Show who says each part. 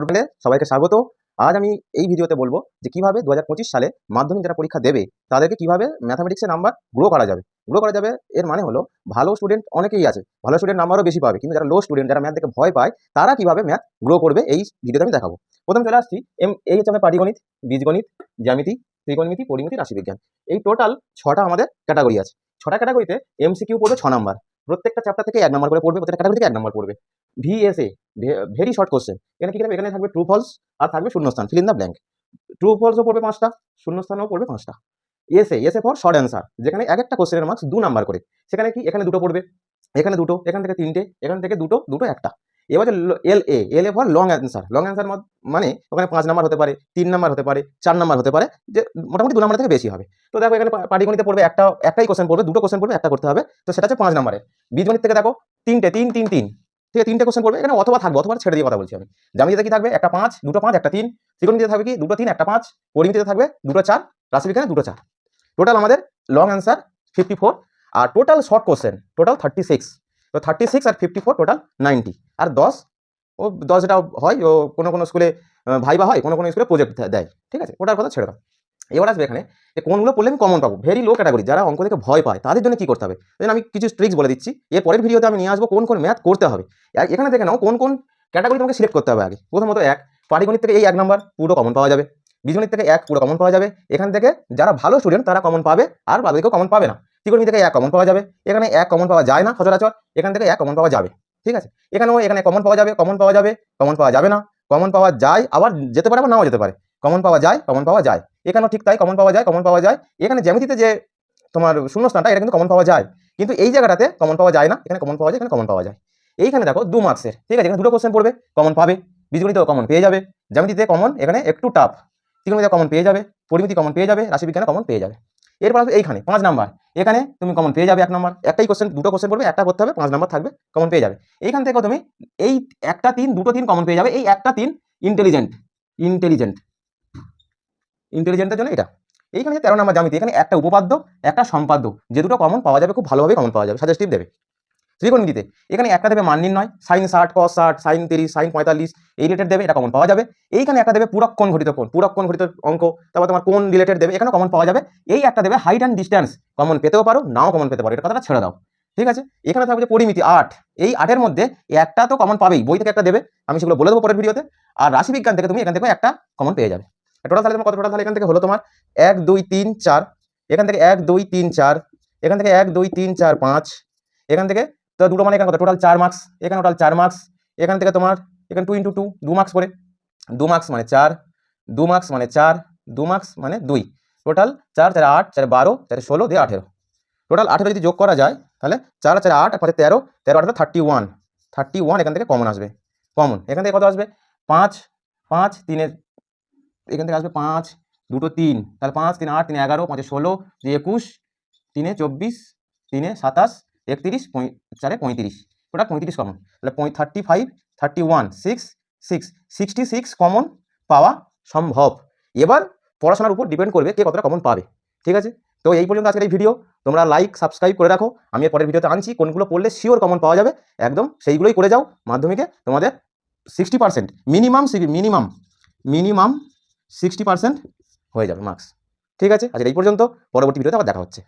Speaker 1: চ্যানেলে সবাইকে স্বাগত। আজ আমি এই ভিডিওতে বলবো যে কিভাবে 2025 সালে মাধ্যমিক যারা পরীক্ষা দেবে তাদেরকে কিভাবে ম্যাথামেটিক্সে নাম্বার গ্রো করা যাবে। এর মানে হলো ভালো স্টুডেন্ট অনেকেই আছে, ভালো স্টুডেন্ট নাম্বারও বেশি পাবে, কিন্তু যারা লো স্টুডেন্ট, যারা ম্যাথ দেখে ভয় পায়, তারা কিভাবে ম্যাথ গ্রো করবে এই ভিডিওতে আমি দেখাবো। প্রথম চলে আসছি, এই হচ্ছে আমাদের পাটিগণিত, বীজগণিত, জ্যামিতি, ত্রিকোণমিতি, পরিমিতি, রাশিবিজ্ঞান। এই টোটাল 6টা আমাদের ক্যাটাগরি আছে। 6টা ক্যাটাগরিতে এমসিকিউ পড়বে 6 নাম্বার, প্রত্যেকটা চ্যাপ্টার থেকে 1 নাম্বার করে পড়বে, প্রত্যেকটা ক্যাটাগরি থেকে 1 নাম্বার পড়বে। VSA, very short question. এখানে কি থাকবে? এখানে থাকবে ট্রু ফলস আর থাকবে শূন্যস্থান, fill in the blank. True ফলসও পড়বে 5টা, শূন্যস্থানও পড়বে 5টা। এসে ফর শর্ট অ্যান্সার, যেখানে এক একটা কোশ্চেনের মার্কস 2 নাম্বার করে। সেখানে কি এখানে দুটো পড়বে, এখানে দুটো, এখান থেকে 3টে, এখান থেকে দুটো, দুটো একটা। এবার L A for long answer. Long answer মানে ওখানে 5 নাম্বার হতে পারে, 3 নাম্বার হতে পারে, 4 নাম্বার হতে পারে, যে মোটামুটি 2 নাম্বার থেকে বেশি হবে। তো দেখো এখানে পাটিগণিতে পড়বে একটাই কোশ্চেন পড়বে, দুটো কোশ্চেন পড়বে, একটা করতে হবে, তো সেটা হচ্ছে 5 নাম্বারে। বীজগণিত থেকে দেখো 3টে, 3 3 3, ঠিক আছে, 3টে কোশ্চেন পড়বে। এখানে অথবা থাকবে, অথবা ছেড়ে দিয়ে কথা বলছি আমি। জ্যামিতিতে কি থাকবে? একটা 5, দুটো 5, একটা 3। ত্রিকোণমিতিতে থাকবে কি? দুটো 3, একটা 5। পরিমিতিতে থাকবে দুটো 4, রাশিবিজ্ঞানে দুটো 4। টোটাল আমাদের লং অ্যান্সার 54, আর টোটাল শর্ট কোশ্চেন টোটাল 36। তো 36 আর 54 টোটাল 90। আর 10, ও 10 যেটা হয়, ও কোনো স্কুলে ভাইবা হয়, কোনো স্কুলে প্রজেক্ট দেয়, ঠিক আছে, ওটার কথা ছেড়ে দাও। এবার আসবে এখানে যে কোনগুলো পড়লে আমি কমন পাবো। ভেরি লো ক্যাটাগরি, যারা অঙ্ক থেকে ভয় পায়, তাদের জন্য কি করতে হবে আমি কিছু ট্রিক্স বলে দিচ্ছি। এর পরের ভিডিওতে আমি নিয়ে আসবো কোন ম্যাথ করতে হবে। এখানে দেখে নাও কোন ক্যাটাগরি তোমাকে সিলেক্ট করতে হবে আগে। প্রথমত পাটিগণিত থেকে এই 1 নাম্বার পুরো কমন পাওয়া যাবে। বীজগণিত থেকে 1 পুরো কমন পাওয়া যাবে। এখান থেকে যারা ভালো স্টুডেন্ট তারা কমন পাবে, আর বাকিকেও কমন পাবে না। ত্রিকোণমিতি থেকে 1 কমন পাওয়া যাবে। এখানে 1 কমন পাওয়া যায় না সচরাচর, এখান থেকে 1 কমন পাওয়া যাবে, ঠিক আছে। এখানে কমন পাওয়া যাবে, কমন পাওয়া যাবে, কমন পাওয়া যাবে না, কমন পাওয়া যায়, আবার যেতে পারে, আবার নাও যেতে পারে। কমন পাওয়া যায়, কমন পাওয়া যায়, এখানেও ঠিক তাই, কমন পাওয়া যায়, কমন পাওয়া যায়। এখানে জ্যামিতিতে যে তোমার শূন্যস্থানটা, এটা কিন্তু কমন পাওয়া যায়, কিন্তু এই জায়গাটাতে কমন পাওয়া যায় না। এখানে কমন পাওয়া যায়, এখানে কমন পাওয়া যায়। এইখানে দেখো 2 মার্কসের, ঠিক আছে, এখানে দুটো কোশ্চেন পড়বে, কমন পাবে। বীজগণিতেও কমন পেয়ে যাবে, জ্যামিতিতে কমন এখানে একটু টাফ, ত্রিকোণমিতিতে কমন পেয়ে যাবে, পরিমিতি কমন পেয়ে যাবে, রাশিবিজ্ঞানে কমন পেয়ে যাবে। এরপর আসবে এইখানে 5 নাম্বার, এখানে তুমি কমন পেয়ে যাবে 1 নাম্বার। একটাই কোশ্চেন, দুটো কোশ্চেন পড়বে, একটা করতে হবে, 5 নাম্বার থাকবে, কমন পেয়ে যাবে। এইখান থেকে তুমি এই একটা 3, দুটো 3 কমন পেয়ে যাবে। এই একটা 3 ইন্টেলিজেন্টের জন্য এটা। এইখানে 13 নাম্বার জ্যামিতি, এখানে একটা উপপাদ্য, একটা সম্পাদ্য, যে দুটো কমন পাওয়া যাবে, খুব ভালোভাবে কমন পাওয়া যাবে, সাজেস্টিভ দেবে। ত্রিকোণমিতিতে এখানে একটা দেবে মান নির্ণয়, sin 60 cos 60, sin 30, sin 45, এই রিলেটেড দেবে, এটা কমন পাওয়া যাবে। এইখানে একটা দেবে পুরক কোণ ঘটিত অঙ্ক, তারপর তোমার কোণ রিলেটেড দেবে, এখানে কমন পাওয়া যাবে। এই একটা দেবে হাইট অ্যান্ড ডিস্টেন্স, কমন পেতেও পারো, নাও কমন পেতে পারো, এটা কথাটা ছেড়ে দাও, ঠিক আছে। এখানে থাকবে যে পরিমিতি 8, এই 8 এর মধ্যে একটা তো কমন পাবেই, বই থেকে একটা দেবে, আমি সেগুলো বলে দেবো পরের ভিডিওতে। আর রাশিবিজ্ঞান থেকে তুমি এখান থেকে একটা কমন পেয়ে যাবে। টোটাল তাহলে তোমার কত? টোটাল তাহলে এখান থেকে হলো তোমার 1 2 3 4, এখান থেকে 1 2 3 4, এখান থেকে 1 2 3 4 5, এখান থেকে তো দুটো মানে এখানে কত? টোটাল 4 মার্কস, এখানে টোটাল 4 মার্কস। এখান থেকে তোমার এখানে 2 × 2, 2 মার্কস করে, 2 মার্কস মানে 4, 2 মার্কস মানে 4, 2 মার্কস মানে 2, টোটাল 4 4 8 4 12 4 16 দিয়ে 18। টোটাল 18 যদি যোগ করা যায় তাহলে 4 4 8 আর 13, 13 18 31 এখান থেকে কমন আসবে। কমন এখান থেকে কত আসবে? 5 5 3 এখান থেকে আসবে 5, দুটো 3, তাহলে 5 3 8 3 11 5 16 21, 3 24, 3 27, 31, 4 35, টোটাল 35 কমন। তাহলে 35 31 6 6 66 কমন পাওয়া সম্ভব। এবার পড়াশোনার উপর ডিপেন্ড করবে কে কতটা কমন পাবে, ঠিক আছে। তো এই পর্যন্ত আজকের এই ভিডিও, তোমরা লাইক সাবস্ক্রাইব করে রাখো। আমি পরের ভিডিওতে আনছি কোনগুলো পড়লে শিওর কমন পাওয়া যাবে, একদম সেইগুলোই করে যাও। মাধ্যমিকে তোমাদের 60% মিনিমাম 60% হয়ে যাবে মার্কস, ঠিক আছে। আজকের এই পর্যন্ত, পরবর্তী ভিডিওতে আবার দেখা হচ্ছে।